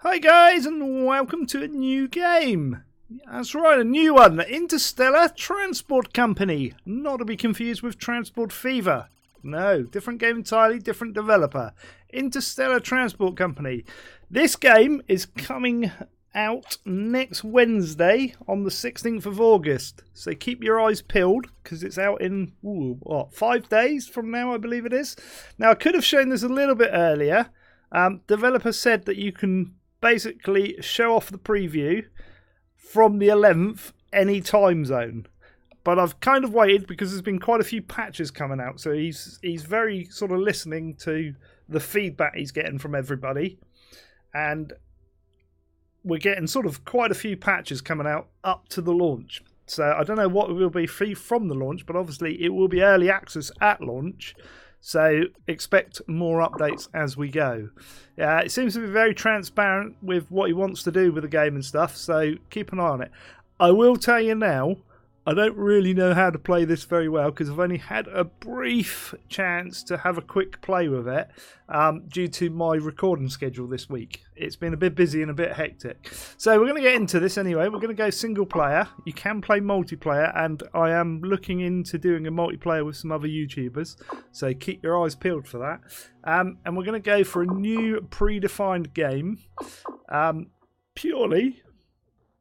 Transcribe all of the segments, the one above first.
Hi guys, and welcome to a new game. That's right, a new one. Interstellar Transport Company. Not to be confused with Transport Fever. No, different game entirely, different developer. Interstellar Transport Company. This game is coming out next Wednesday on the 16th of August. So keep your eyes peeled because it's out in, 5 days from now, I believe it is. Now, I could have shown this a little bit earlier. Developer said that you can basically show off the preview from the 11th any time zone, but I've kind of waited because there's been quite a few patches coming out, so he's very sort of listening to the feedback he's getting from everybody, and we're getting sort of quite a few patches coming out up to the launch. So I don't know what will be free from the launch, but obviously it will be early access at launch. So expect more updates as we go. It seems to be very transparent with what he wants to do with the game and stuff, so keep an eye on it. I will tell you now, I don't really know how to play this very well because I've only had a brief chance to have a quick play with it due to my recording schedule this week. It's been a bit busy and a bit hectic. So we're going to get into this anyway. We're going to go single player. You can play multiplayer, and I am looking into doing a multiplayer with some other YouTubers. So keep your eyes peeled for that. And we're going to go for a new predefined game purely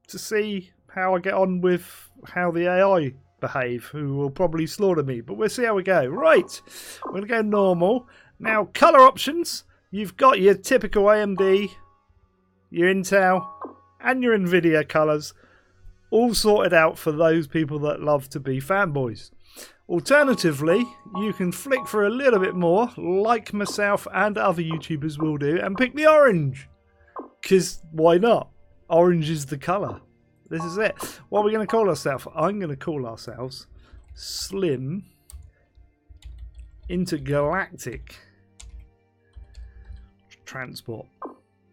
to see how I get on with how the AI behave, who will probably slaughter me, but we'll see how we go. Right, we're going to go normal. Now, colour options, you've got your typical AMD, your Intel, and your Nvidia colours, all sorted out for those people that love to be fanboys. Alternatively, you can flick for a little bit more, like myself and other YouTubers will do, and pick the orange, because why not? Orange is the colour. This is it. What are we going to call ourselves? I'm going to call ourselves Slim Intergalactic Transport.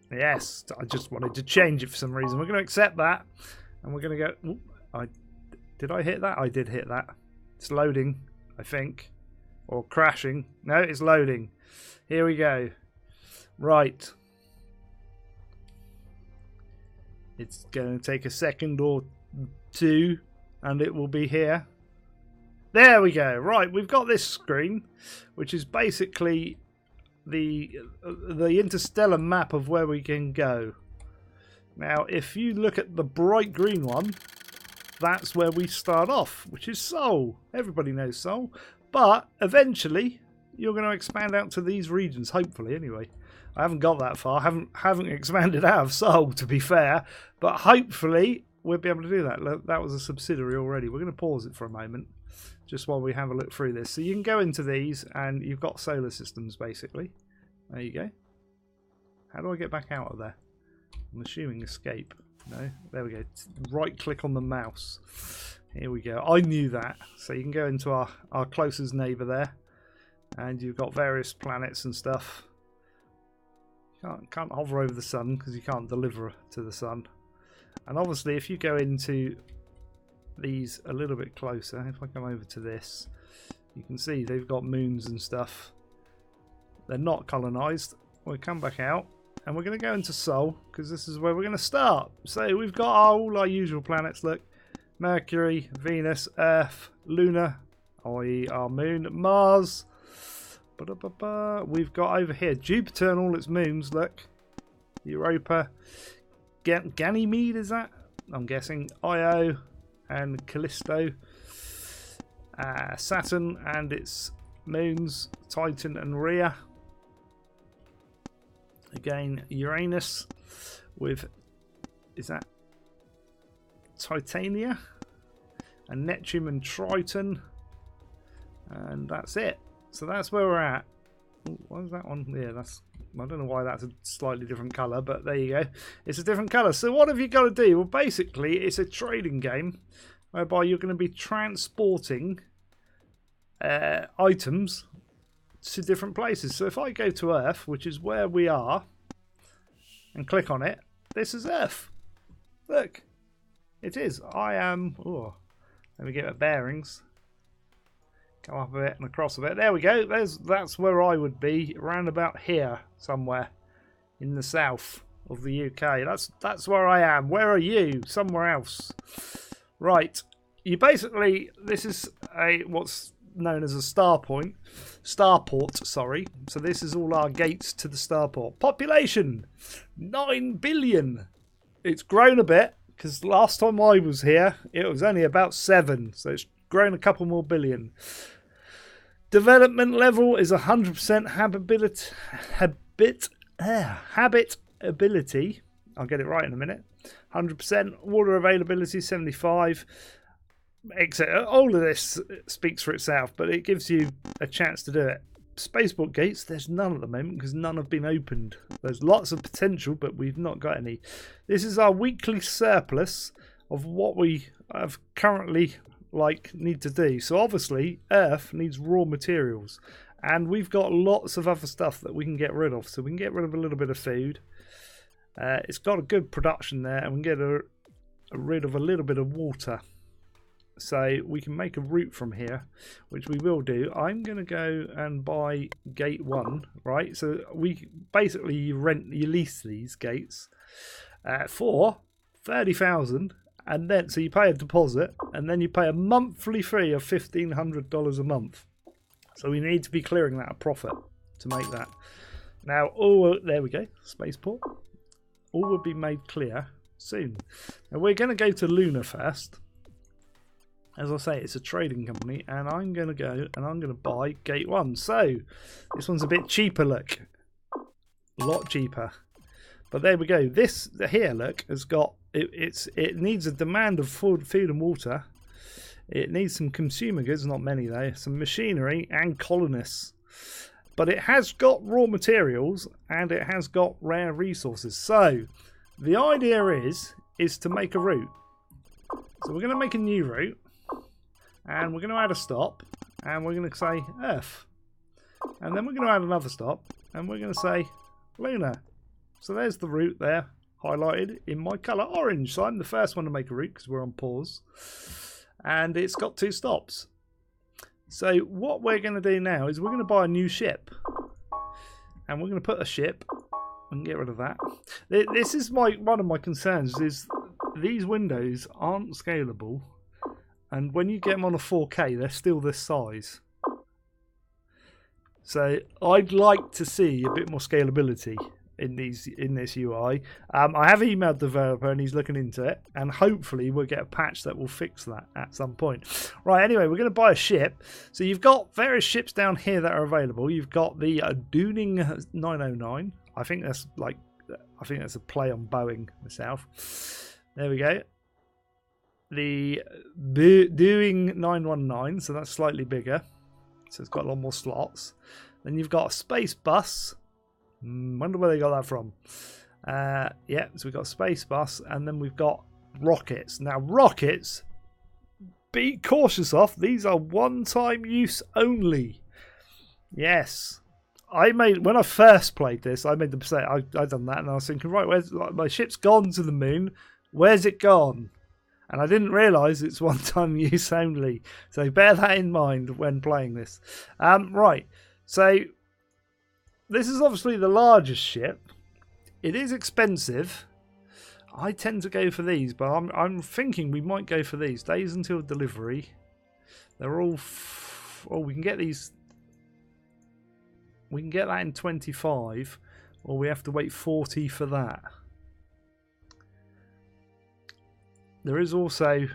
Yes, I just wanted to change it for some reason. We're going to accept that. And we're going to go... Did I hit that? I did hit that. It's loading, I think. Or crashing. No, it's loading. Here we go. Right. It's going to take a second or two, and it will be here. There we go. Right, we've got this screen, which is basically the interstellar map of where we can go. Now, if you look at the bright green one, that's where we start off, which is Seoul. Everybody knows Seoul. But eventually, you're going to expand out to these regions, hopefully, anyway. I haven't got that far. Haven't expanded out of Seoul, to be fair. But hopefully we'll be able to do that. Look, that was a subsidiary already. We're going to pause it for a moment, just while we have a look through this. So you can go into these, and you've got solar systems, basically. There you go. How do I get back out of there? I'm assuming escape. No? There we go. Right-click on the mouse. Here we go. I knew that. So you can go into our closest neighbour there. And you've got various planets and stuff. Can't hover over the sun because you can't deliver to the sun. And obviously if you go into these a little bit closer, if I come over to this, you can see they've got moons and stuff. They're not colonised. We'll come back out and we're going to go into Sol because this is where we're going to start. So we've got all our usual planets. Look, Mercury, Venus, Earth, Luna, i.e. our moon, Mars. We've got over here Jupiter and all its moons. Look, Europa, Ganymede, is that? I'm guessing Io and Callisto, Saturn and its moons, Titan and Rhea. Again, Uranus with, is that Titania, and Neptune and Triton, and that's it. So that's where we're at. Ooh, what is that one? Yeah, that's... I don't know why that's a slightly different colour, but there you go. It's a different colour. So what have you got to do? Well, basically, it's a trading game whereby you're going to be transporting items to different places. So if I go to Earth, which is where we are, and click on it, this is Earth. Look, it is. I am... Oh, let me get my bearings. Come up a bit and across a bit. There we go. That's where I would be, around about here somewhere in the south. of the UK. That's where I am. Where are you? Somewhere else. Right. You basically, this is what's known as a starport, sorry. So this is all our gates to the starport. Population 9 billion. It's grown a bit because last time I was here it was only about 7, so it's grown a couple more billion. Development level is 100% habitability. I'll get it right in a minute. 100%. Water availability 75. Etc. All of this speaks for itself, but it gives you a chance to do it. Spaceport gates, there's none at the moment because none have been opened. There's lots of potential, but we've not got any. This is our weekly surplus of what we have currently need to do. So obviously Earth needs raw materials, and we've got lots of other stuff that we can get rid of. So we can get rid of a little bit of food. It's got a good production there, and we can get rid of a little bit of water. So we can make a route from here, which we will do. I'm going to go and buy gate 1, right? So we basically you lease these gates for 30,000, and then so you pay a deposit, and then you pay a monthly fee of $1,500 a month. So we need to be clearing that a profit to make that. Now, there we go, spaceport. All will be made clear soon. Now we're going to go to Luna first. As I say, it's a trading company, and I'm going to go and I'm going to buy gate 1. So this one's a bit cheaper, look. A lot cheaper. But there we go. This here, look, has got it needs a demand of food and water. It needs some consumer goods, not many though, some machinery and colonists. But it has got raw materials and it has got rare resources. So the idea is to make a route. So we're going to make a new route. And we're going to add a stop, and we're going to say Earth. And then we're going to add another stop, and we're going to say Luna. So there's the route there, highlighted in my colour orange. So I'm the first one to make a route because we're on pause. And it's got 2 stops. So what we're going to do now is we're going to buy a new ship. And we're going to put a ship, and get rid of that. This is one of my concerns, is these windows aren't scalable. And when you get them on a 4K, they're still this size. So I'd like to see a bit more scalability in this UI. I have emailed the developer and he's looking into it. And hopefully we'll get a patch that will fix that at some point. Right, anyway, we're going to buy a ship. So you've got various ships down here that are available. You've got the Dooning 909. I think that's a play on Boeing myself. There we go. The Doing 919, so that's slightly bigger, so it's got a lot more slots. Then you've got a space bus. Wonder where they got that from. Yeah, so we've got a space bus, and then we've got rockets. Now rockets, be cautious of. These are one-time use only. Yes, when I first played this, I made the mistake. I done that, and I was thinking, right, where's my ship's gone to the moon? Where's it gone? And I didn't realise it's one-time use only. So bear that in mind when playing this. Right. So this is obviously the largest ship. It is expensive. I tend to go for these, but I'm thinking we might go for these. Days until delivery. They're all... we can get these... We can get that in 25. Or we have to wait 40 for that. There is also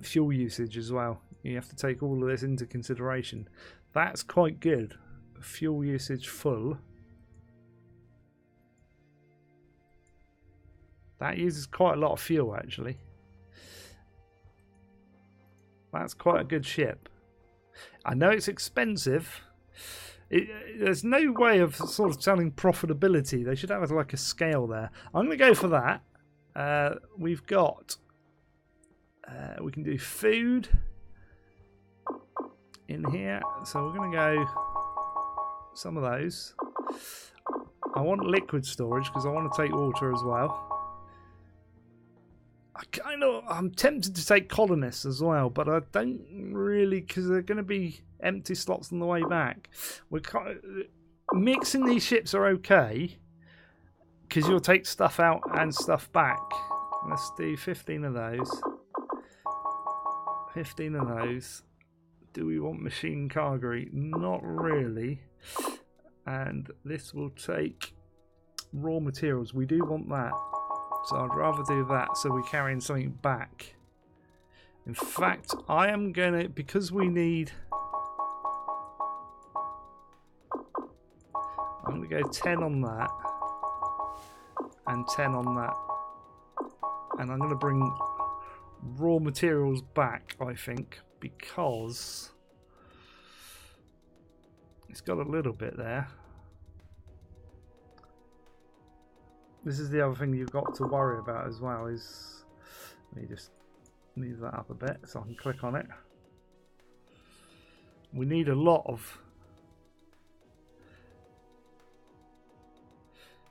fuel usage as well. You have to take all of this into consideration. That's quite good. Fuel usage full. That uses quite a lot of fuel actually. That's quite a good ship. I know it's expensive. There's no way of sort of telling profitability. They should have like a scale there. I'm going to go for that. We've got we can do food in here, so we're going to go some of those. I want liquid storage because I want to take water as well. I'm tempted to take colonists as well, but I don't really, because they're going to be empty slots on the way back. Mixing these ships are okay. because you'll take stuff out and stuff back. Let's do 15 of those. 15 of those. Do we want machine cargery? Not really. And this will take raw materials. We do want that. So I'd rather do that so we're carrying something back. In fact, I am going to, because we need... I'm going to go 10 on that. And 10 on that. And I'm going to bring raw materials back, I think, because it's got a little bit there. This is the other thing you've got to worry about as well, is let me just move that up a bit so I can click on it. We need a lot of...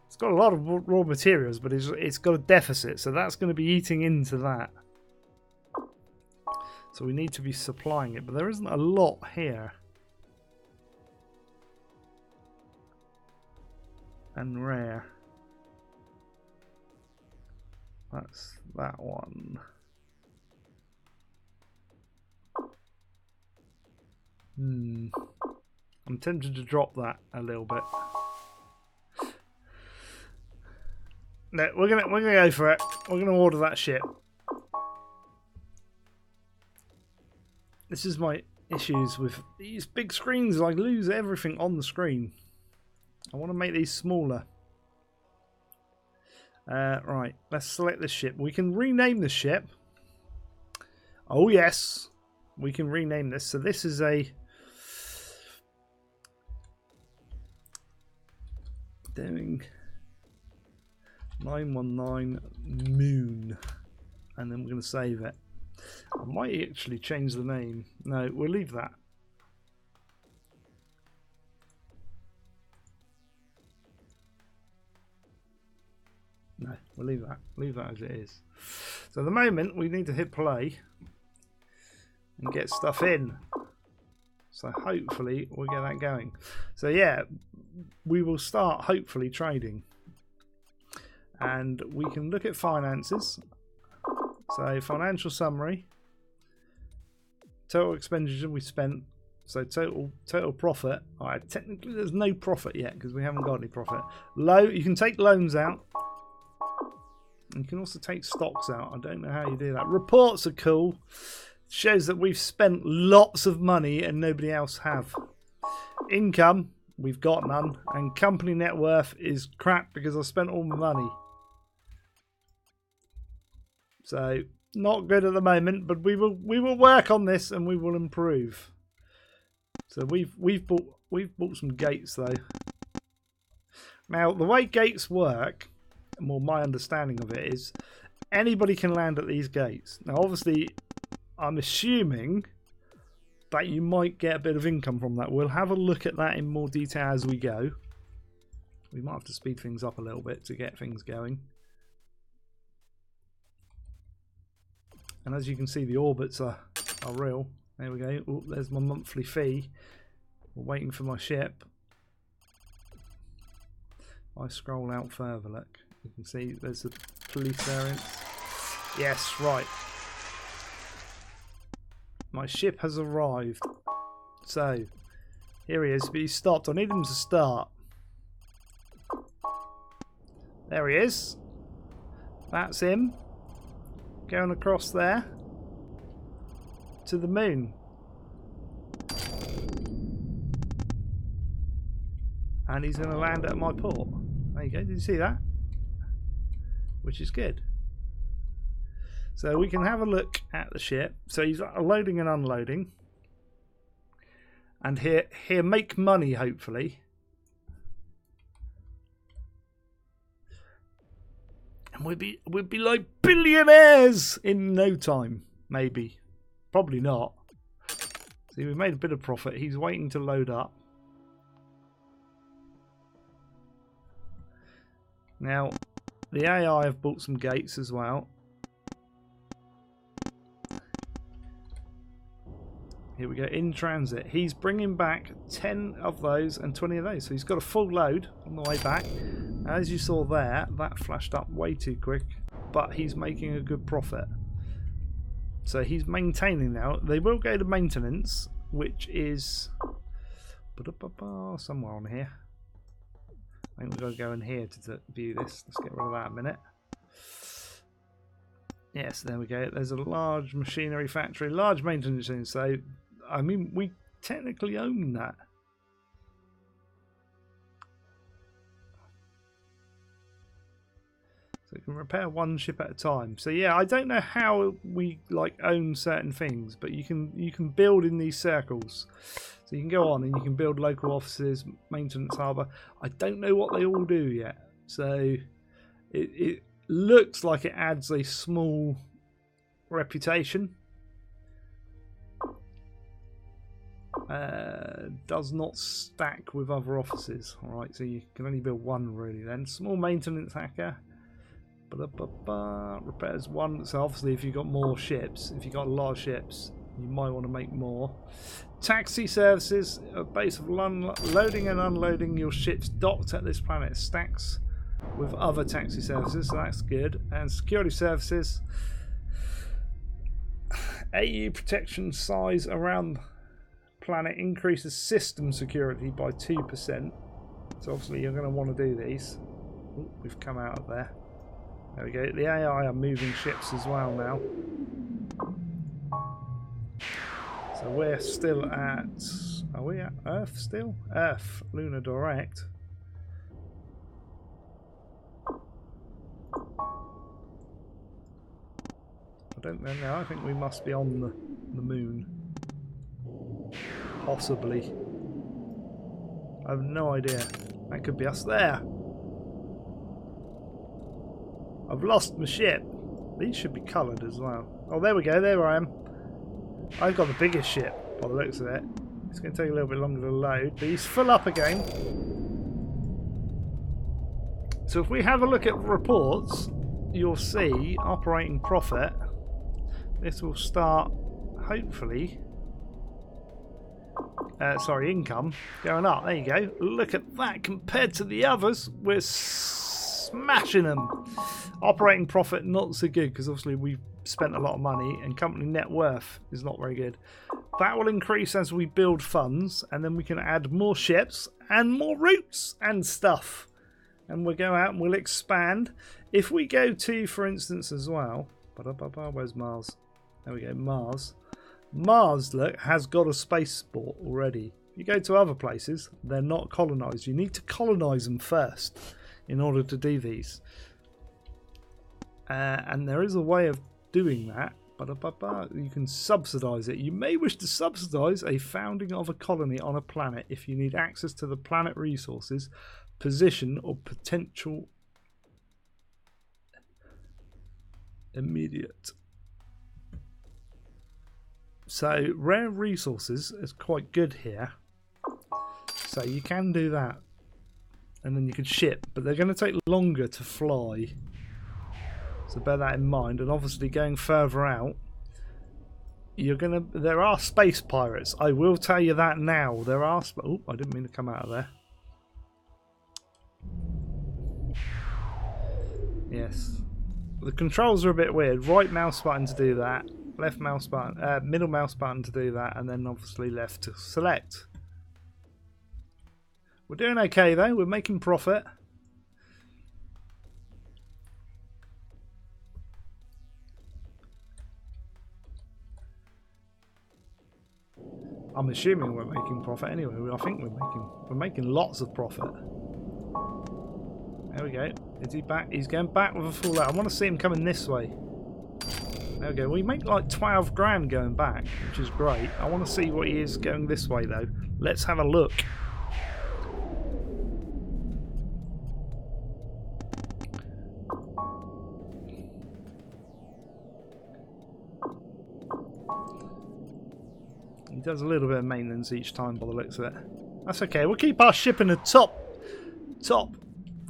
It's got a lot of raw materials, but it's got a deficit, so that's going to be eating into that. So we need to be supplying it, but there isn't a lot here. And rare. That's that one. I'm tempted to drop that a little bit. No, we're gonna go for it. We're gonna order that ship. This is my issues with these big screens. I lose everything on the screen. I want to make these smaller. Right, let's select this ship. We can rename the ship. Oh yes, we can rename this. So this is a doing 919 Moon, and then we're going to save it. I might actually change the name. No, we'll leave that. No, we'll leave that. Leave that as it is. So at the moment, we need to hit play and get stuff in. So hopefully we'll get that going. So yeah, we will start hopefully trading. And we can look at finances. So financial summary. Total expenditure we spent. So total profit. Alright, technically there's no profit yet because we haven't got any profit. You can take loans out. You can also take stocks out. I don't know how you do that. Reports are cool. Shows that we've spent lots of money and nobody else have. Income, we've got none. And company net worth is crap because I spent all my money. So not good at the moment, but we will work on this and we will improve. So we've bought some gates though. Now the way gates work, well, my understanding of it is anybody can land at these gates. Now obviously I'm assuming that you might get a bit of income from that. We'll have a look at that in more detail as we go. We might have to speed things up a little bit to get things going. And as you can see, the orbits are real. There we go. Oh, there's my monthly fee. We're waiting for my ship. I scroll out further, look. You can see there's the police variants. Yes, right. My ship has arrived. So, here he is, but he stopped. I need him to start. There he is. That's him. Going across there. To the moon. And he's going to land at my port. There you go, did you see that? Which is good. So we can have a look at the ship. So he's loading and unloading. And here make money, hopefully. And we'd be like billionaires in no time. Maybe. Probably not. See, we made a bit of profit. He's waiting to load up. Now, the AI have bought some gates as well. Here we go, in transit. He's bringing back 10 of those and 20 of those. So he's got a full load on the way back. As you saw there, that flashed up way too quick, but he's making a good profit. So he's maintaining now. They will go to maintenance, which is somewhere on here. I think we've got to go in here to view this. Let's get rid of that a minute. Yes, there we go. There's a large machinery factory, large maintenance thing. So, I mean, we technically own that. So it can repair one ship at a time. So yeah, I don't know how we like own certain things, but you can build in these circles. So you can go on and you can build local offices, maintenance harbour. I don't know what they all do yet. So it looks like it adds a small reputation. Does not stack with other offices. Alright, so you can only build one really then. Small maintenance hacker. Repairs one. So obviously if you've got more ships, if you've got a lot of ships, you might want to make more. Taxi services, a base of loading and unloading your ships docked at this planet stacks with other taxi services, so that's good. And security services, AU protection size around planet increases system security by 2%. So obviously you're going to want to do these. Ooh, we've come out of there. There we go. The AI are moving ships as well now. So we're still at... Are we at Earth still? Earth. Lunar Direct. I don't know now. I think we must be on the moon. Possibly. I have no idea. That could be us there. I've lost my ship. These should be coloured as well. Oh, there we go. There I am. I've got the biggest ship by the looks of it. It's going to take a little bit longer to load, but he's full up again. So if we have a look at reports, you'll see operating profit. This will start, hopefully, income going up. There you go. Look at that. Compared to the others, we're smashing them. Operating profit not so good because obviously we've spent a lot of money, and company net worth is not very good. That will increase as we build funds, and then we can add more ships and more routes and stuff, and we'll go out and we'll expand. If we go to, for instance, as well, where's Mars? There we go. Mars, look, has got a spaceport already. If you go to other places, they're not colonized. You need to colonize them first in order to do these. And there is a way of doing that. You can subsidize it. You may wish to subsidize a founding of a colony on a planet if you need access to the planet resources, position, or potential immediate. So rare resources is quite good here. So you can do that. And then you can ship, but they're going to take longer to fly. So bear that in mind. And obviously going further out, there are space pirates. I will tell you that now. There are... Oh, I didn't mean to come out of there. Yes. The controls are a bit weird. Right mouse button to do that. Left mouse button, middle mouse button to do that. And then obviously left to select. We're doing okay though. We're making profit. I'm assuming we're making profit anyway. I think we're making lots of profit. There we go. Is he back? He's going back with a full load. I want to see him coming this way. There we go. We make like 12 grand going back, which is great. I want to see what he is going this way though. Let's have a look. He does a little bit of maintenance each time by the looks of it. That's okay. We'll keep our ship in a top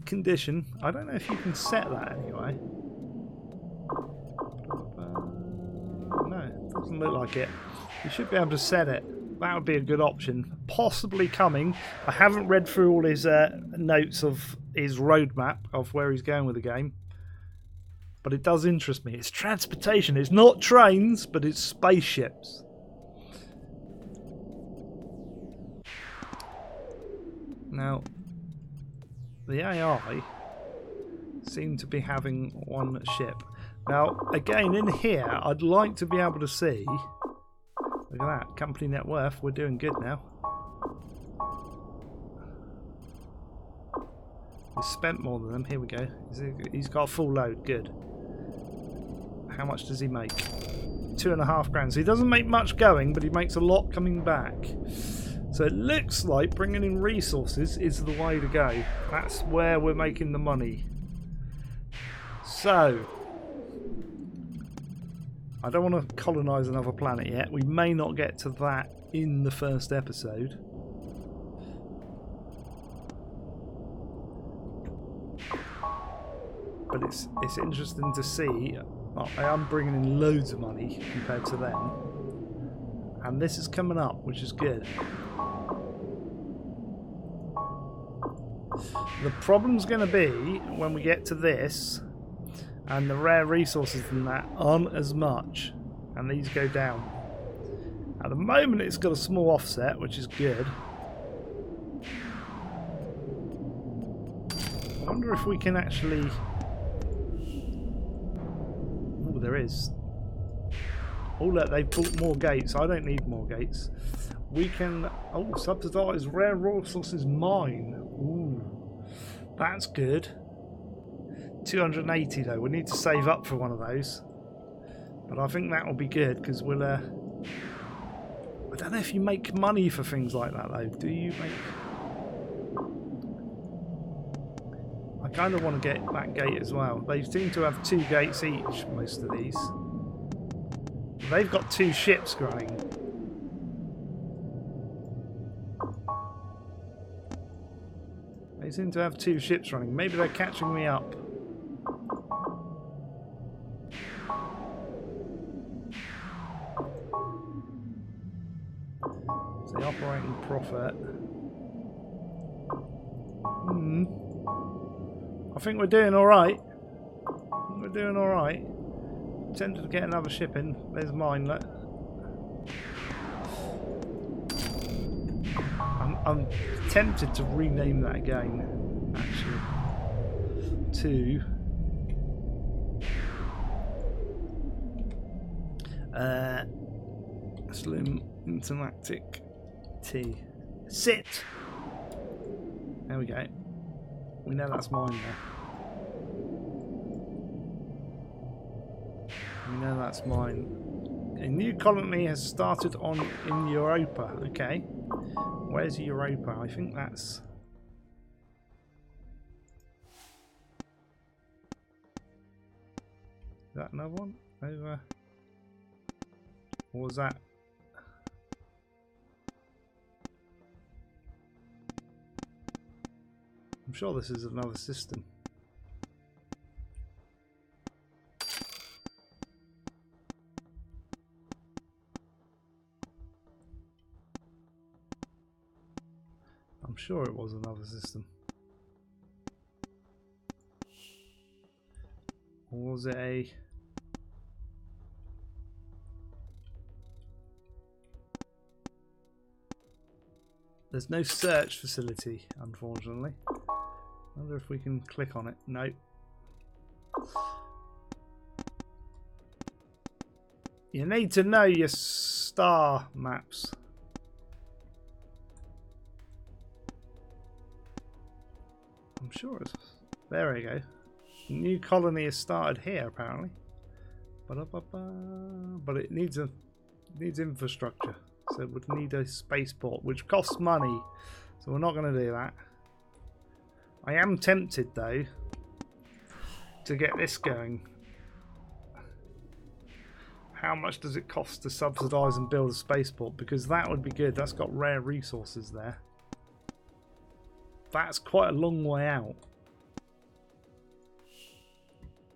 condition. I don't know if you can set that anyway. No, it doesn't look like it. You should be able to set it. That would be a good option. Possibly coming. I haven't read through all his notes of his roadmap of where he's going with the game. But it does interest me. It's transportation. It's not trains, but it's spaceships. Now, the AI seem to be having one ship. Now, again, in here, I'd like to be able to see... Look at that. Company net worth. We're doing good now. He's spent more than them. Here we go. He's got a full load. Good. How much does he make? 2.5 grand. So he doesn't make much going, but he makes a lot coming back. So it looks like bringing in resources is the way to go. That's where we're making the money. So, I don't want to colonise another planet yet. We may not get to that in the first episode. But it's interesting to see. I am bringing in loads of money compared to them. And this is coming up, which is good. The problem's going to be when we get to this and the rare resources and that aren't as much and these go down. At the moment it's got a small offset, which is good. I wonder if we can actually... Oh, there is. Oh look, they've built more gates. I don't need more gates. We can... Oh, subsidise rare resources mine. Ooh, that's good. 280 though. We need to save up for one of those. But I think that will be good because we'll... I don't know if you make money for things like that though. Do you make... I kind of want to get that gate as well. They seem to have 2 gates each, most of these. They've got 2 ships running. They seem to have 2 ships running. Maybe they're catching me up. So the operating profit. I think we're doing alright. We're doing alright. Tempted to get another ship in. There's mine, look. I'm tempted to rename that again, actually, to Slim Interlactic T. Sit! There we go. We know that's mine now. We know that's mine. A new colony has started in Europa. Okay. Where's Europa? I think that's... Is that another one? Over... Or was that... I'm sure this is another system. I'm sure it was another system. Or was it a... There's no search facility, unfortunately. I wonder if we can click on it. No. You need to know your star maps. I'm sure it's... There we go. New colony has started here, apparently. But it needs infrastructure. So it would need a spaceport, which costs money. So we're not going to do that. I am tempted, though, to get this going. How much does it cost to subsidise and build a spaceport? Because that would be good. That's got rare resources there. That's quite a long way out.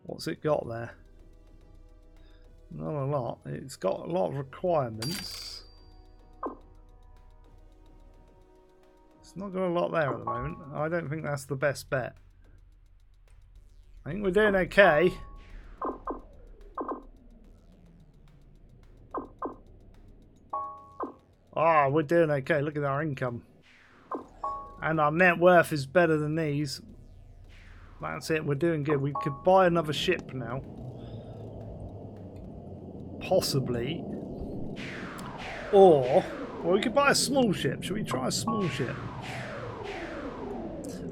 What's it got there? Not a lot. It's got a lot of requirements. It's not got a lot there at the moment. I don't think that's the best bet. I think we're doing okay. Oh, we're doing okay. Look at our income. And our net worth is better than these. That's it. We're doing good. We could buy another ship now. Possibly. Or, well, we could buy a small ship. Should we try a small ship?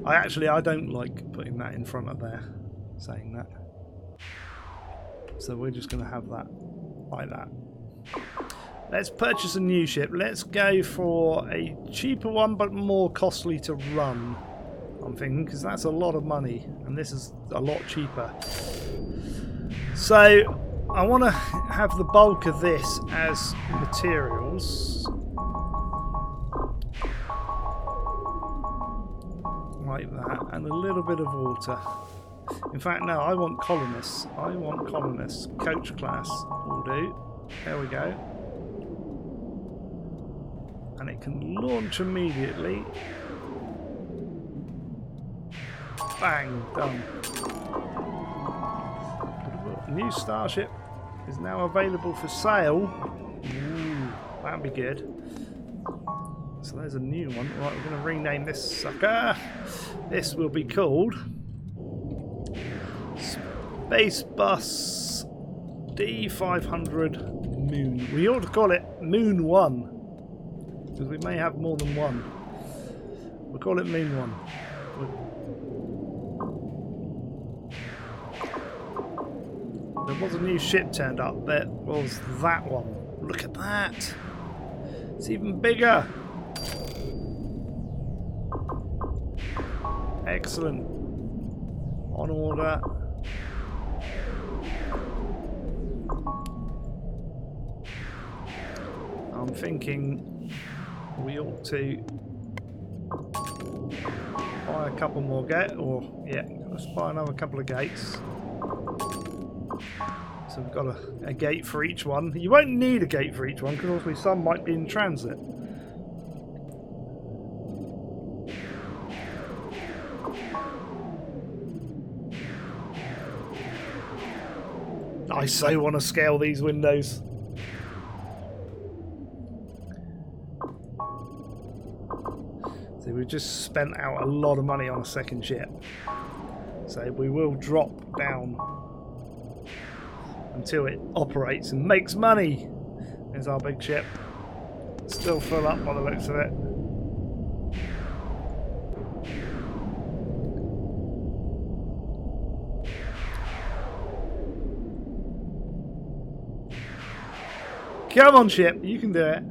I don't like putting that in front of there. Saying that. So we're just going to have that like that. Let's purchase a new ship. Let's go for a cheaper one but more costly to run. I'm thinking, because that's a lot of money and this is a lot cheaper. So I want to have the bulk of this as materials. Like that, and a little bit of water. In fact, no, I want colonists. I want colonists. Coach class will do. There we go. And it can launch immediately. Bang, done. New starship is now available for sale. Ooh, that'd be good. So there's a new one. Right, we're going to rename this sucker. This will be called Space Bus D500 Moon. We ought to call it Moon 1. Because we may have more than one. We'll call it Moon 1. There was a new ship turned up. There was that one. Look at that. It's even bigger. Excellent. On order. I'm thinking we ought to buy a couple more gates, or yeah, let's buy another couple of gates. So we've got a gate for each one. You won't need a gate for each one because obviously some might be in transit. I so want to scale these windows. So we've just spent out a lot of money on a second ship. So we will drop down until it operates and makes money. There's our big ship. Still full up by the looks of it. Come on, ship, you can do it.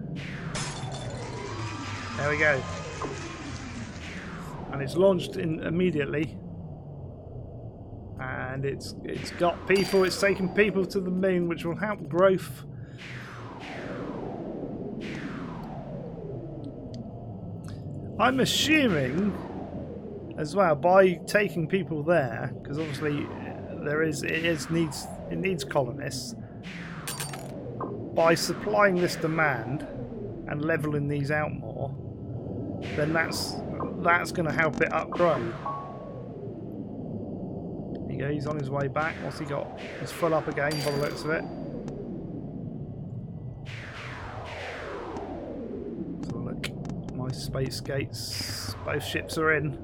There we go. And it's launched in immediately. And it's got people, it's taken people to the moon, which will help growth. I'm assuming as well, by taking people there, because obviously it needs colonists. By supplying this demand and leveling these out more, then that's going to help it upgrow. There you go, he's on his way back. What's he got? He's full up again by the looks of it. So look, my space gates, both ships are in.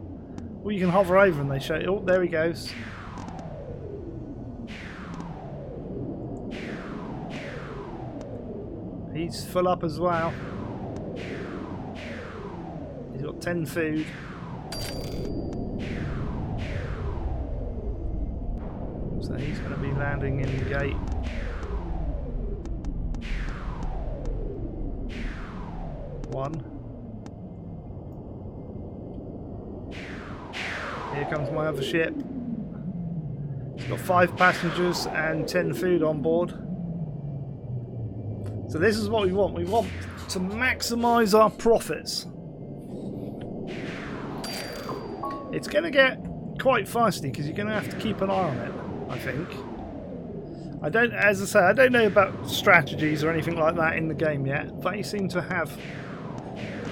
Well, you can hover over and they show. Oh, there he goes. He's full up as well. He's got 10 food. So he's going to be landing in the gate. One. Here comes my other ship. It's got 5 passengers and 10 food on board. So this is what we want. We want to maximise our profits. It's going to get quite feisty because you're going to have to keep an eye on it, I think. As I say, I don't know about strategies or anything like that in the game yet. They seem to have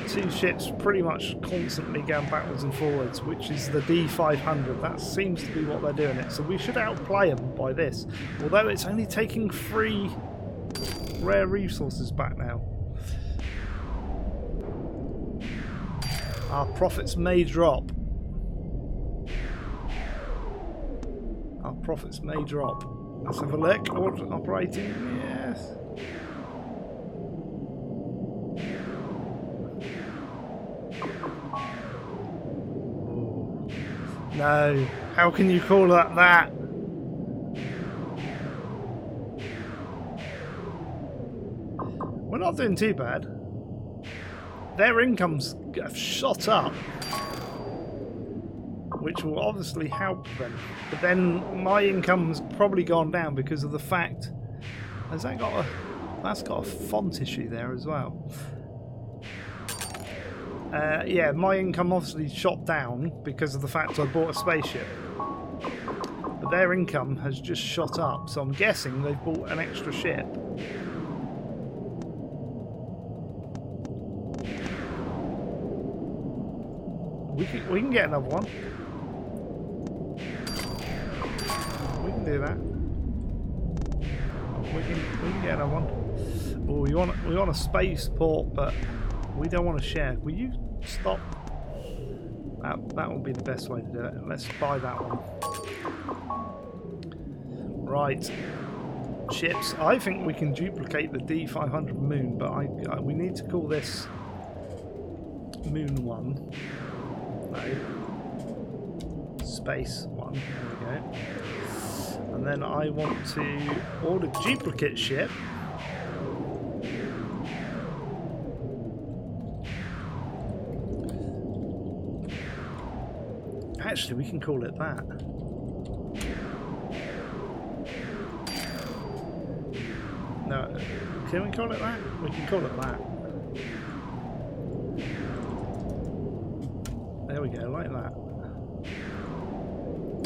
two ships pretty much constantly going backwards and forwards, which is the D500. That seems to be what they're doing it. So we should outplay them by this. Although it's only taking 3 rare resources back now. Our profits may drop. Our profits may drop. Let's have a look. Order operating. Yes. Oh. No. How can you call that that? We're not doing too bad. Their incomes have shot up, which will obviously help them. But then my income's probably gone down because of the fact that's got a font issue there as well. Yeah, my income obviously shot down because of the fact I bought a spaceship. But their income has just shot up, so I'm guessing they've bought an extra ship. We can get another one. We can do that. We can get another one. Oh, we want a spaceport, but we don't want to share. Will you stop? That will be the best way to do it. Let's buy that one. Right. Ships. I think we can duplicate the D500 moon, but we need to call this Moon 1. No. Space 1. There we go. And then I want to order duplicate ship. Actually, we can call it that. No, can we call it that? We can call it that. There we go, like that.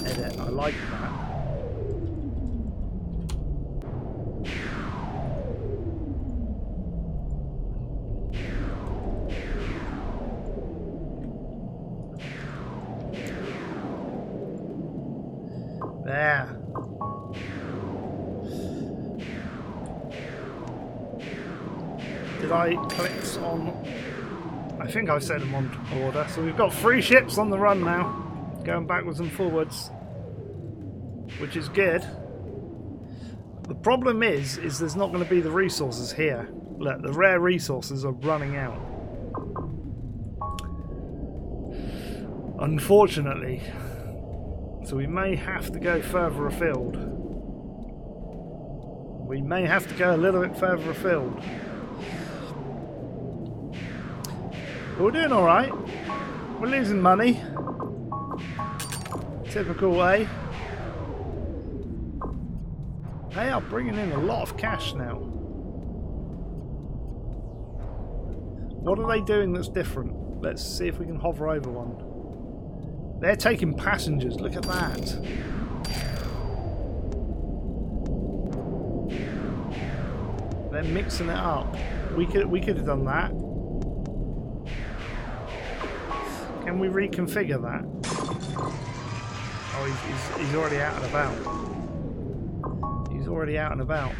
Edit, I like that. There. Did I click on... I think I set them on order. So we've got 3 ships on the run now. Going backwards and forwards. Which is good. The problem is there's not going to be the resources here. Look, the rare resources are running out. Unfortunately. So we may have to go further afield. We may have to go a little bit further afield. But we're doing alright. We're losing money. Typical way. They are bringing in a lot of cash now. What are they doing that's different? Let's see if we can hover over one. They're taking passengers. Look at that. They're mixing it up. We could have done that. Can we reconfigure that? Oh, he's already out and about. He's already out and about.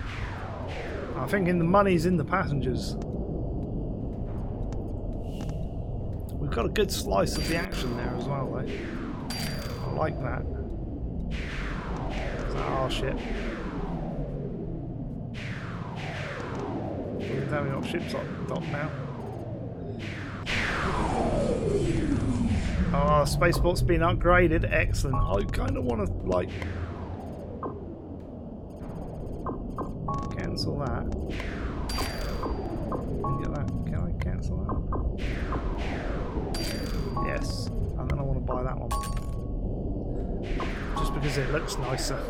I think the money's in the passengers. We've got a good slice of the action there as well, though. I like that. Is that our ship? We've got ships up top now. Oh, spaceport's been upgraded. Excellent. I kind of want to, like, cancel that. Can you get that? Can I cancel that? Yes. And then I want to buy that one. Just because it looks nicer.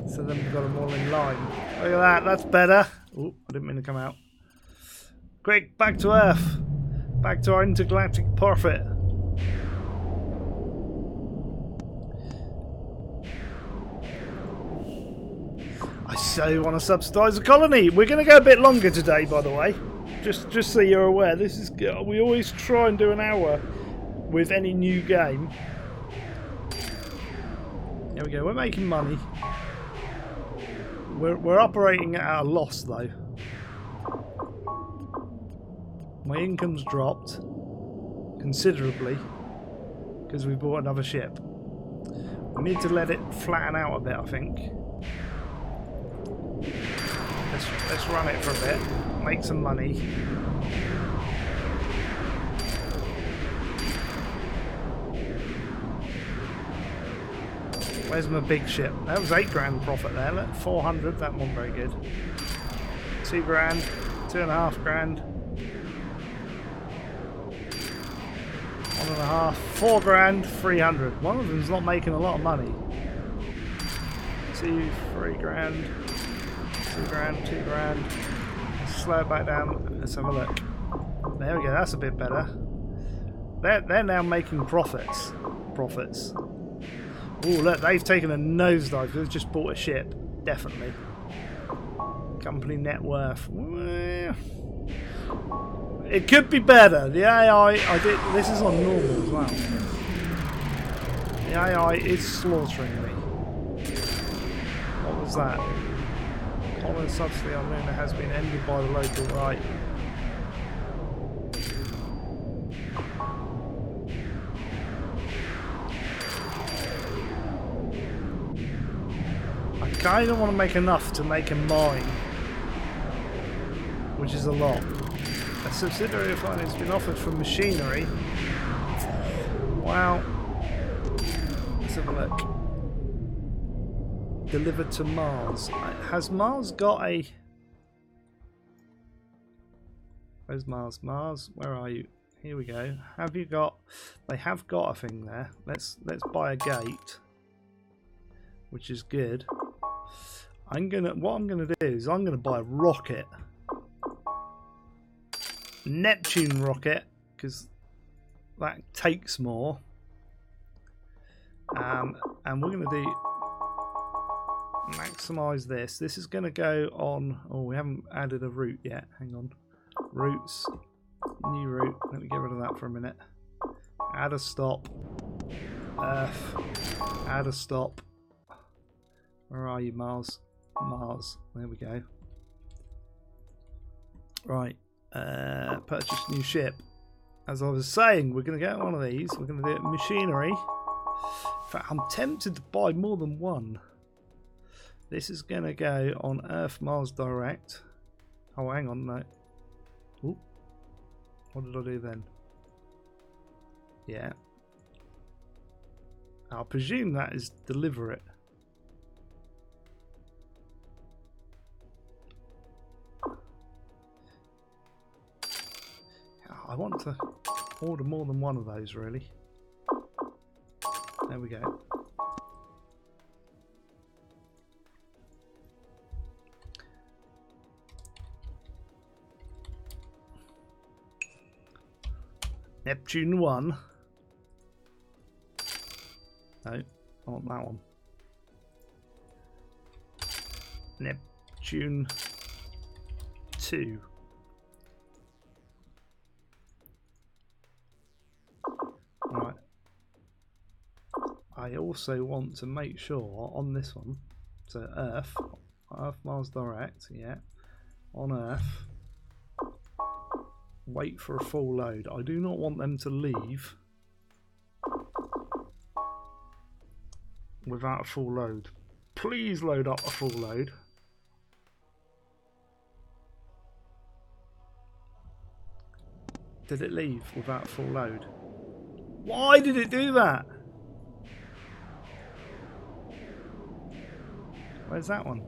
So then we've got them all in line. Look at that. That's better. Oh, I didn't mean to come out. Quick, back to Earth. Back to our intergalactic profit. I so want to subsidise the colony. We're going to go a bit longer today, by the way. Just so you're aware, this is we always try and do an hour with any new game. There we go. We're making money. We're operating at a loss though. My income's dropped considerably because we bought another ship. We need to let it flatten out a bit, I think. Let's run it for a bit, make some money. Where's my big ship? That was 8 grand profit there. Look, 400. That wasn't very good. 2 grand, 2.5 grand. 1.5, 4 grand, 300. One of them's not making a lot of money. 2, 3 grand, 2 grand, 2 grand. Let's slow it back down. Let's have a look. There we go. That's a bit better. They're now making profits. Oh, look, they've taken a nosedive. They've just bought a ship. Definitely. Company net worth. It could be better. The AI, this is on normal as well. The AI is slaughtering me. What was that? Colin subsidy on Luna has been ended by the local right. I kind of want to make enough to make a mine, which is a lot. A subsidiary of mine has been offered for machinery. Wow. Let's have a look. Delivered to Mars. Has Mars got a... Where's Mars? Mars, where are you? Here we go. Have you got... They have got a thing there. Let's buy a gate, which is good. What I'm gonna do is I'm gonna buy a rocket. Neptune rocket, because that takes more. And we're going to do maximize this. This is going to go on. Oh, we haven't added a route yet. Hang on. Routes. New route. Let me get rid of that for a minute. Add a stop. Earth. Add a stop. Where are you, Mars? Mars. There we go. Right. Purchase new ship. As I was saying, we're going to get one of these. We're going to do it machinery. In fact, I'm tempted to buy more than one. This is going to go on Earth Mars Direct. Oh, hang on, no. Ooh. What did I do then? Yeah. I'll presume that is deliver it. I want to order more than one of those, really. There we go. Neptune 1. No, I want that one. Neptune 2. Right. I also want to make sure on this one, so Earth Mars Direct, yeah, on Earth, wait for a full load. I do not want them to leave without a full load. Please load up a full load. Did it leave without a full load? Why did it do that? Where's that one?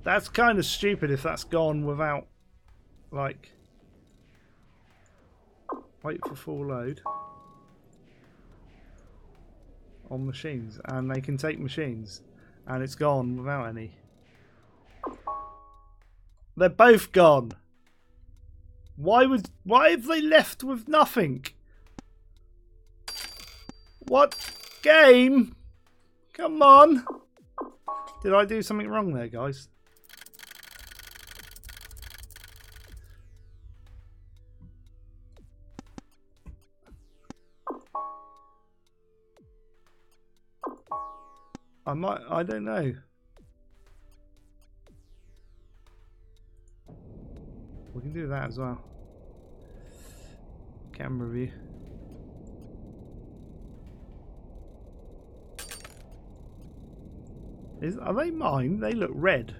That's kind of stupid if that's gone without, like, wait for full load on machines, and they can take machines, and it's gone without any. They're both gone. Why have they left with nothing? What? Game? Come on. Did I do something wrong there, guys? I don't know. We can do that as well. Camera view. Are they mine? They look red.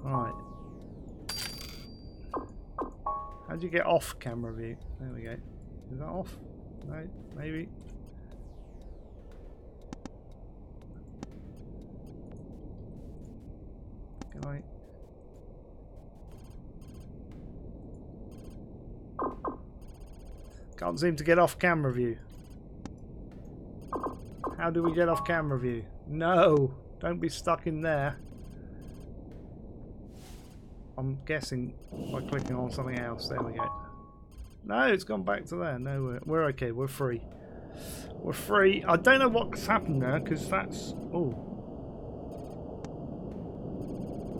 Right. How do you get off camera view? There we go. Is that off? No, maybe. Can I? Can't seem to get off camera view. How do we get off camera view? No! Don't be stuck in there. I'm guessing by clicking on something else. There we go. No, it's gone back to there. No, we're okay. We're free. We're free. I don't know what's happened there because that's... Oh.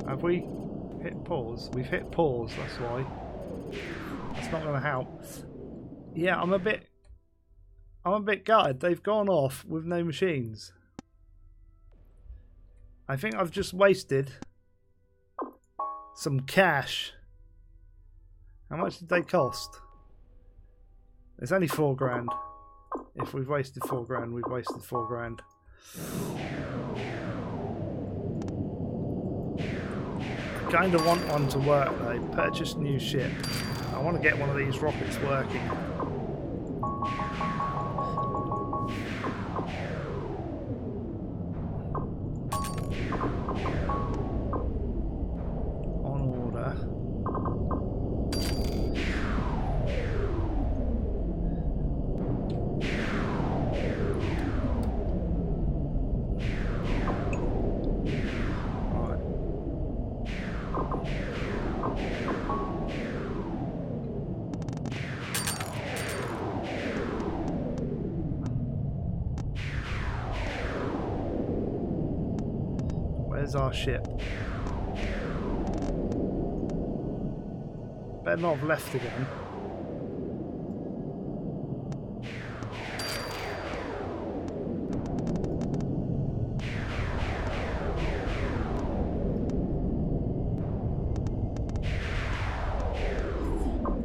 Have we hit pause? We've hit pause, that's why. That's not going to help. Yeah, I'm a bit gutted. They've gone off with no machines. I think I've just wasted some cash. How much did they cost? It's only £4 grand. If we've wasted £4 grand, we've wasted £4 grand. Kind of want one to work though. Purchase new ship. I want to get one of these rockets working. On order. Where's our ship? Better not have left again.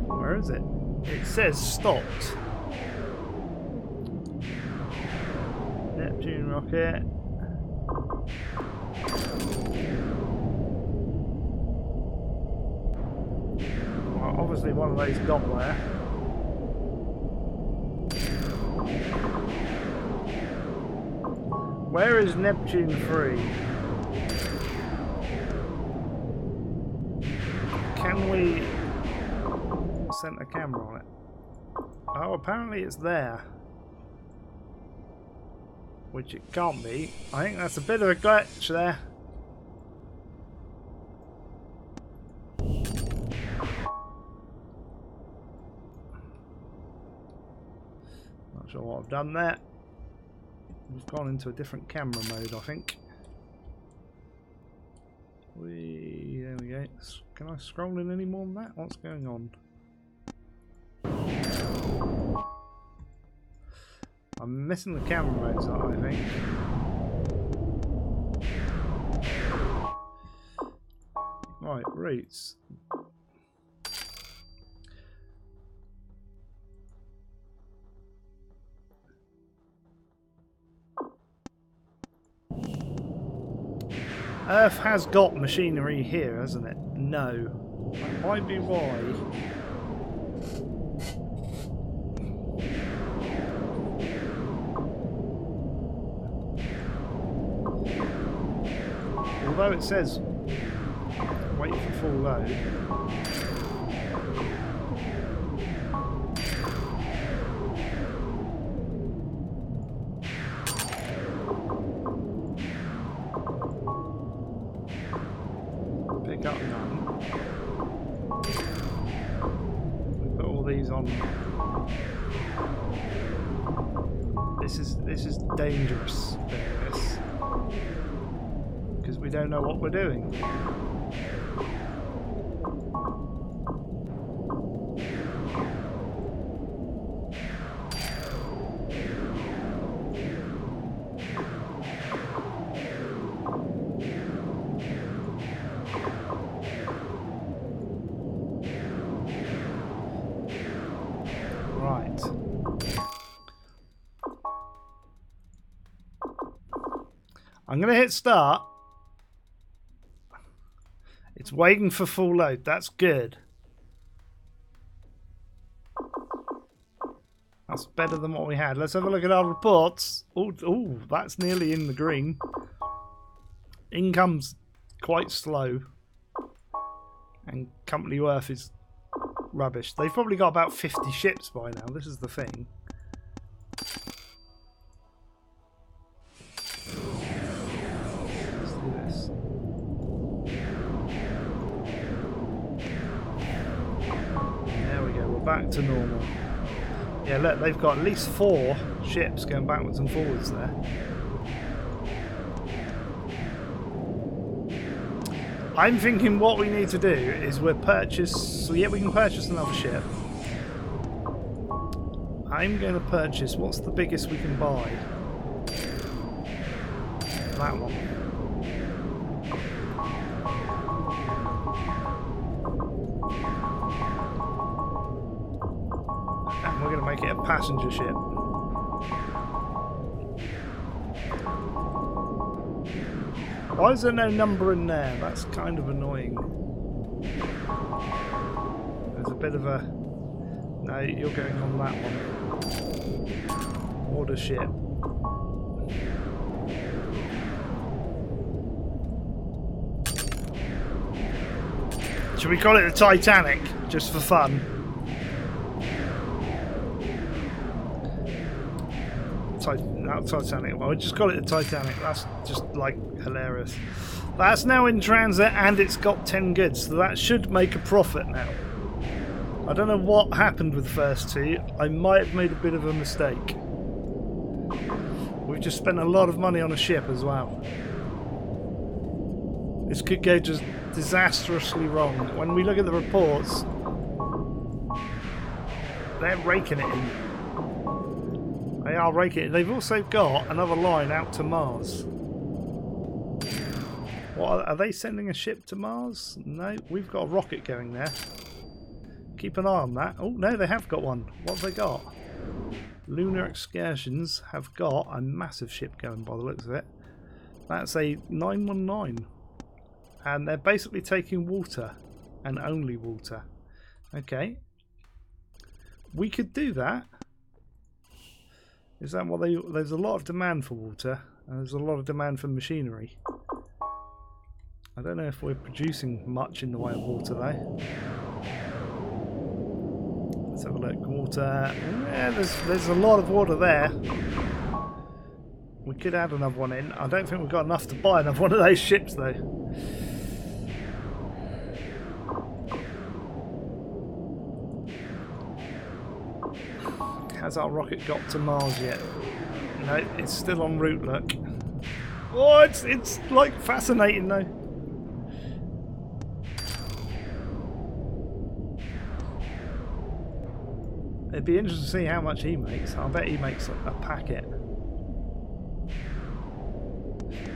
Where is it? It says stopped. Neptune rocket. Obviously one of those got there. Where is Neptune 3? Can we set a camera on it? Oh, apparently it's there. Which it can't be. I think that's a bit of a glitch there. Not sure what I've done there. We've gone into a different camera mode, I think. There we go. Can I scroll in any more than that? What's going on? I'm missing the camera modes, I think. Right, routes. Earth has got machinery here, hasn't it? No. That might be why. Although it says wait for full load. Pick up none. This is dangerous doing this because we don't know what we're doing. I'm going to hit start. It's waiting for full load. That's good. That's better than what we had. Let's have a look at our reports. Oh, that's nearly in the green. Income's quite slow. And company worth is rubbish. They've probably got about 50 ships by now. This is the thing. Back to normal. Yeah, look, they've got at least 4 ships going backwards and forwards there. I'm thinking what we need to do is we can purchase another ship. I'm going to purchase, what's the biggest we can buy? That one. We're going to make it a passenger ship. Why is there no number in there? That's kind of annoying. There's a bit of a... No, you're going on that one. Order ship. Should we call it the Titanic, just for fun? Not Titanic. Well, we just call it the Titanic. That's just like hilarious. That's now in transit and it's got 10 goods, so that should make a profit now. I don't know what happened with the first 2. I might have made a bit of a mistake. We've just spent a lot of money on a ship as well. This could go just disastrously wrong. When we look at the reports, they're raking it in. They are raking it. They've also got another line out to Mars. What are they sending a ship to Mars? No, we've got a rocket going there. Keep an eye on that. Oh no, they have got one. What have they got? Lunar Excursions have got a massive ship going by the looks of it. That's a 919. And they're basically taking water. And only water. Okay. We could do that. Is that what they... There's a lot of demand for water. And there's a lot of demand for machinery. I don't know if we're producing much in the way of water though. Let's have a look. Water. Yeah, there's a lot of water there. We could add another one in. I don't think we've got enough to buy another one of those ships though. Has our rocket got to Mars yet? No, it's still en route, look. Oh, it's like fascinating though. It'd be interesting to see how much he makes. I bet he makes a packet.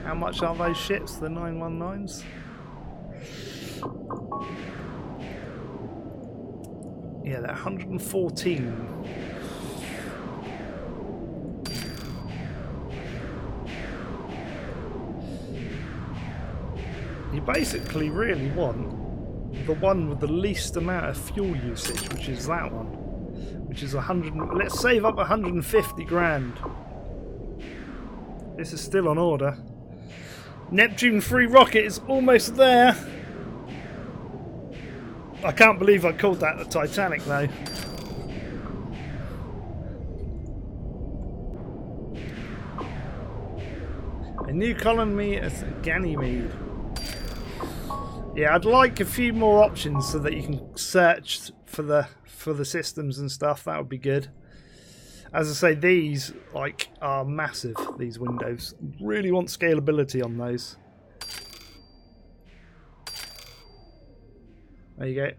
How much are those ships, the 919s? Yeah, they're 114. You basically really want the one with the least amount of fuel usage, which is that one. Which is 100. Let's save up 150 grand. This is still on order. Neptune 3 rocket is almost there. I can't believe I called that the Titanic though. A new colony is Ganymede. Yeah, I'd like a few more options so that you can search for the systems and stuff. That would be good. As I say, these like are massive. These windows, really want scalability on those. There you go.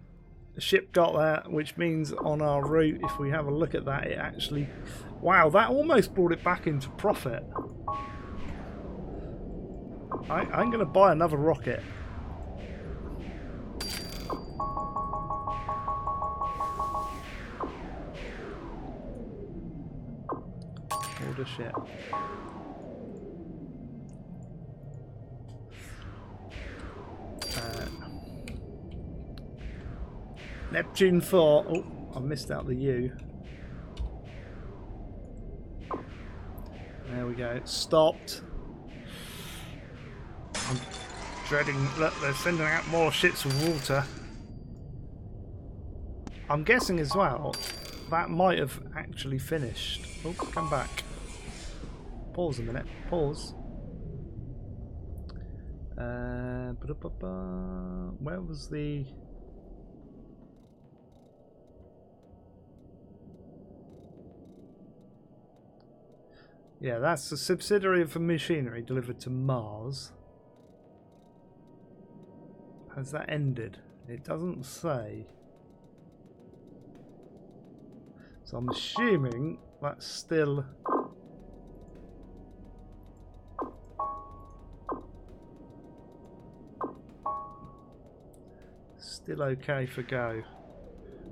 The ship got that, which means on our route, if we have a look at that, it actually... Wow, that almost brought it back into profit. I'm going to buy another rocket. Order ship. Neptune 4. Oh, I missed out the U. There we go. It stopped. I'm dreading... Look, they're sending out more ships of water. I'm guessing as well that might have actually finished. Oh, come back. Pause a minute. Pause. Where was the... Yeah, that's a subsidiary of a machinery delivered to Mars. Has that ended? It doesn't say. So I'm assuming that's still... Still okay for go.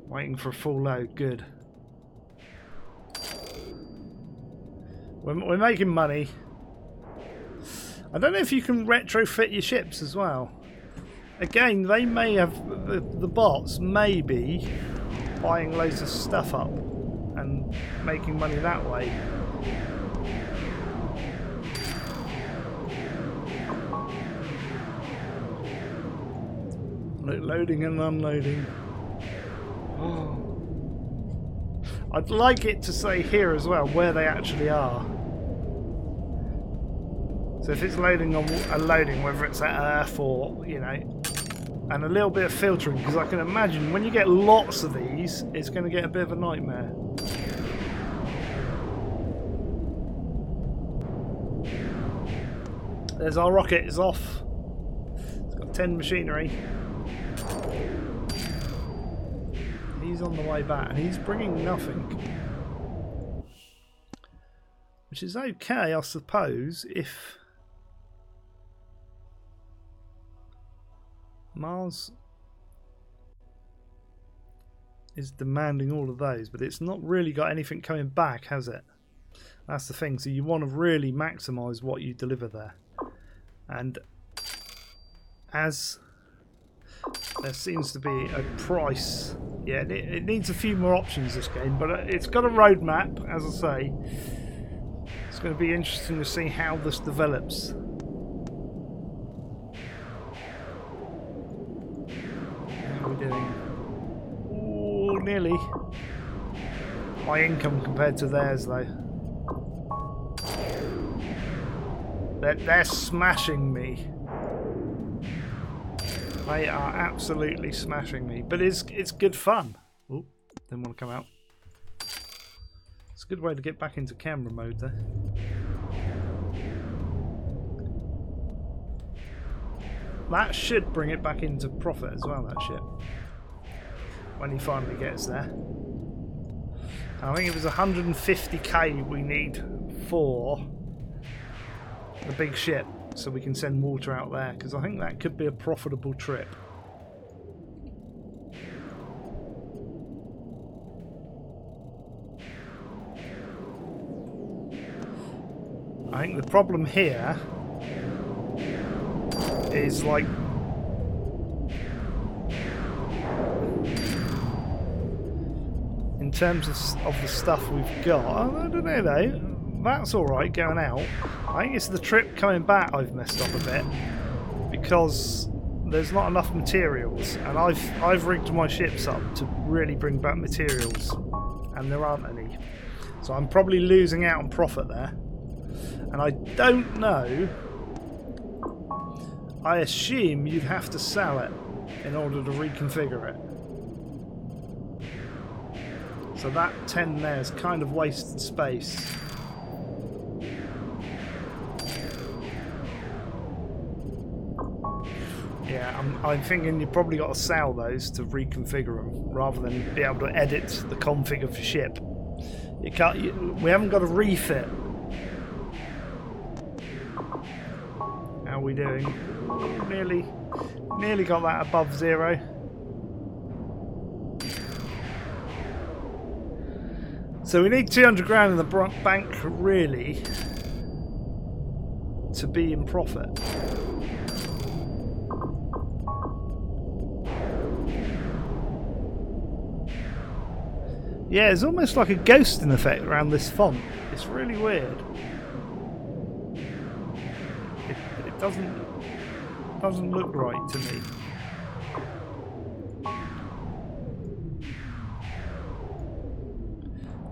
Waiting for a full load. Good. We're making money. I don't know if you can retrofit your ships as well. Again, they may have... The bots may be buying loads of stuff up and making money that way. Loading and unloading. Oh. I'd like it to say here as well where they actually are. So if it's loading on unloading, whether it's at Earth or, you know, and a little bit of filtering, because I can imagine when you get lots of these, it's going to get a bit of a nightmare. There's our rocket, it's off. It's got 10 machinery. He's on the way back and he's bringing nothing. Which is okay, I suppose, if Mars is demanding all of those, but it's not really got anything coming back, has it? That's the thing, so you want to really maximise what you deliver there. And as there seems to be a price, yeah, it needs a few more options, this game, but it's got a roadmap, as I say. It's going to be interesting to see how this develops. How are we doing? Oh, nearly. My income compared to theirs, though. They're smashing me. They are absolutely smashing me. But it's good fun. Oh, didn't want to come out. It's a good way to get back into camera mode there. That should bring it back into profit as well, that ship. When he finally gets there. I think it was 150k we need for the big ship, so we can send water out there, because I think that could be a profitable trip. I think the problem here is like in terms of the stuff we've got. I don't know though. That's alright going out. I think it's the trip coming back I've messed up a bit, because there's not enough materials, and I've rigged my ships up to really bring back materials, and there aren't any. So I'm probably losing out on profit there. And I don't know. I assume you'd have to sell it in order to reconfigure it. So that 10 there is kind of wasted space. Yeah, I'm thinking you've probably got to sell those to reconfigure them rather than be able to edit the config of the ship. You can't. We haven't got a refit. How are we doing? Nearly got that above 0. So we need 200 grand in the bank really to be in profit. Yeah, it's almost like a ghosting effect around this font. It's really weird. It doesn't look right to me.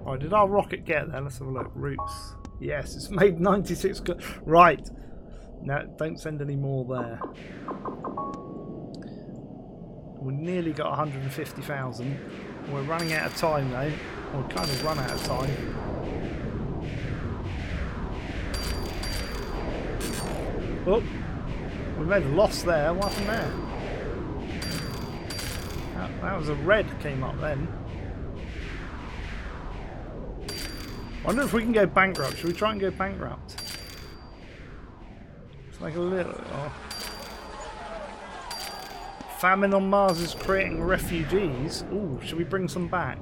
Right, did our rocket get there? Let's have a look. Routes. Yes, it's made 96. Right. No, don't send any more there. We nearly got 150,000. We're running out of time though. We'll kind of run out of time. Oh, we made a loss there. What happened there? That was a red came up then. Wonder if we can go bankrupt. Should we try and go bankrupt? It's like a little... Oh. Famine on Mars is creating refugees. Ooh, should we bring some back?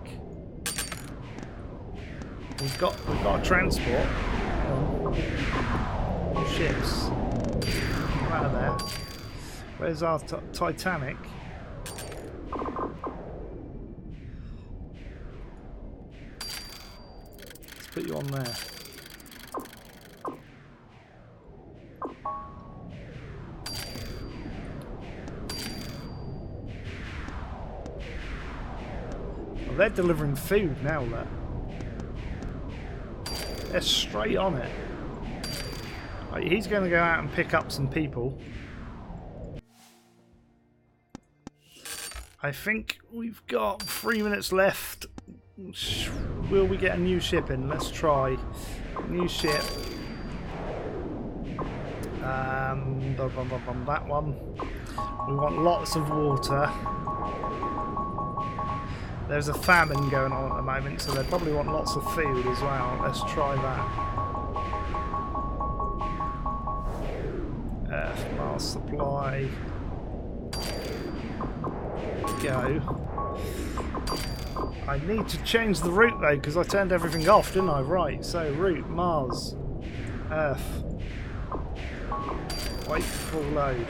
We've got a transport. Ships. Come out of there. Where's our Titanic? Let's put you on there. Well, they're delivering food now, look. They're straight on it. Right, he's going to go out and pick up some people. I think we've got 3 minutes left. Will we get a new ship in? Let's try. New ship. That one. We want lots of water. There's a famine going on at the moment, so they probably want lots of food as well. Let's try that. Mars supply. Go. I need to change the route though, because I turned everything off, didn't I? Right, so route, Mars, Earth. Wait for full load.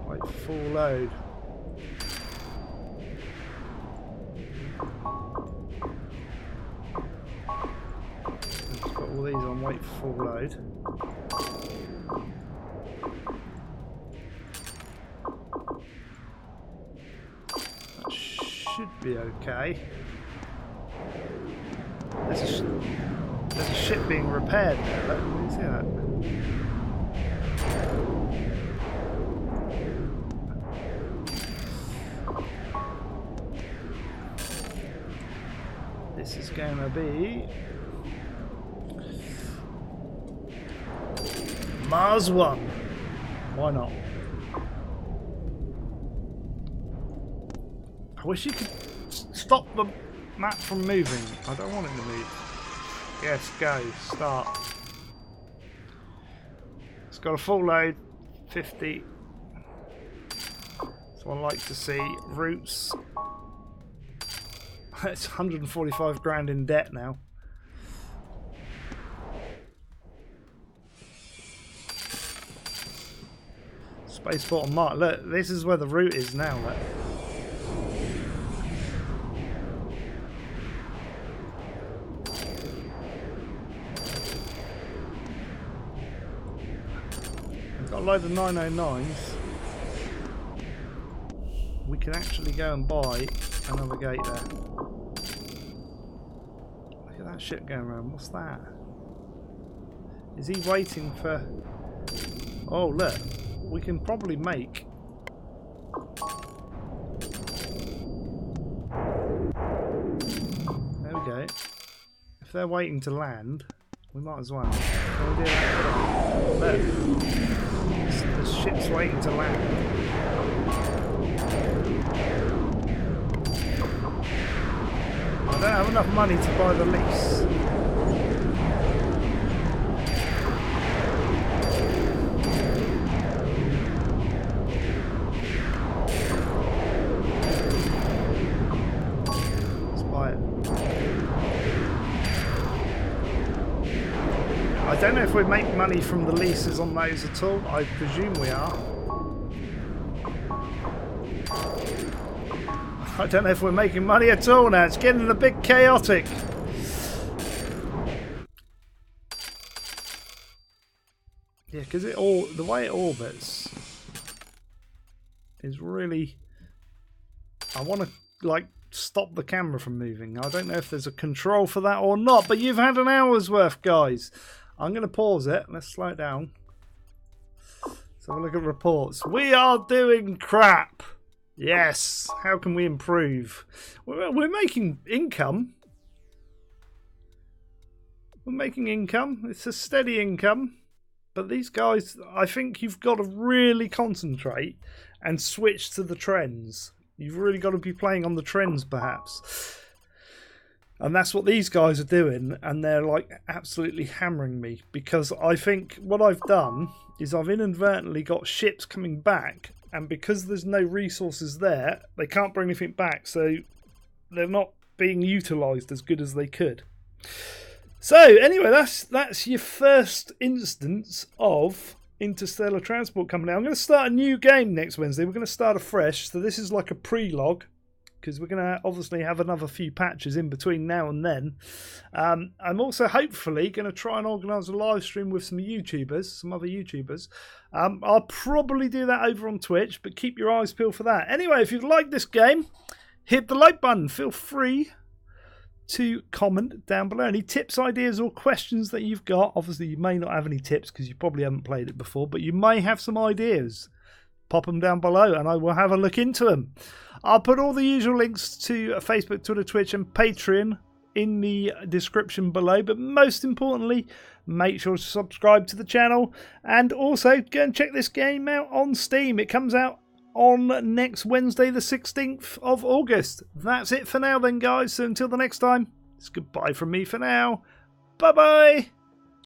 Wait for full load. I've got all these on wait for full load. Should be okay. There's a ship being repaired there. Look, can you see that? This is going to be Mars 1. Why not? I wish you could stop the map from moving. I don't want it to move. Yes, go. Start. It's got a full load. 50. So I'd like to see routes. It's 145 grand in debt now. Spaceport on Mars. Look, this is where the route is now. Look. Got a load of 909s. We can actually go and buy another gate there. Look at that ship going around. What's that? Is he waiting for... Oh look, we can probably make they're waiting to land, we might as well. Can we do that? Look. The ship's waiting to land. I don't have enough money to buy the lease. Let's buy it. I don't know if we make money from the leases on those at all. I presume we are. I don't know if we're making money at all now. It's getting a bit chaotic. Yeah, because the way it orbits is really. I want to like stop the camera from moving. I don't know if there's a control for that or not. But you've had an hour's worth, guys. I'm going to pause it. Let's slow it down. Let's have a look at reports. We are doing crap. Yes. How can we improve? We're making income. We're making income. It's a steady income. But these guys, I think you've got to really concentrate and switch to the trends. You've really got to be playing on the trends, perhaps. And that's what these guys are doing. And they're like absolutely hammering me. Because I think what I've done is I've inadvertently got ships coming back. And because there's no resources there, they can't bring anything back. So they're not being utilised as good as they could. So anyway, that's your first instance of Interstellar Transport Company. I'm going to start a new game next Wednesday. We're going to start afresh. So this is like a pre-log. Because we're going to obviously have another few patches in between now and then. I'm also hopefully going to try and organise a live stream with some YouTubers, some other YouTubers. I'll probably do that over on Twitch, but keep your eyes peeled for that. Anyway, if you like this game, hit the like button. Feel free to comment down below. Any tips, ideas or questions that you've got. Obviously, you may not have any tips because you probably haven't played it before, but you may have some ideas. Pop them down below and I will have a look into them. I'll put all the usual links to Facebook, Twitter, Twitch and Patreon in the description below. But most importantly, make sure to subscribe to the channel. And also go and check this game out on Steam. It comes out on next Wednesday, the 16th of August. That's it for now then, guys. So until the next time, it's goodbye from me for now. Bye-bye.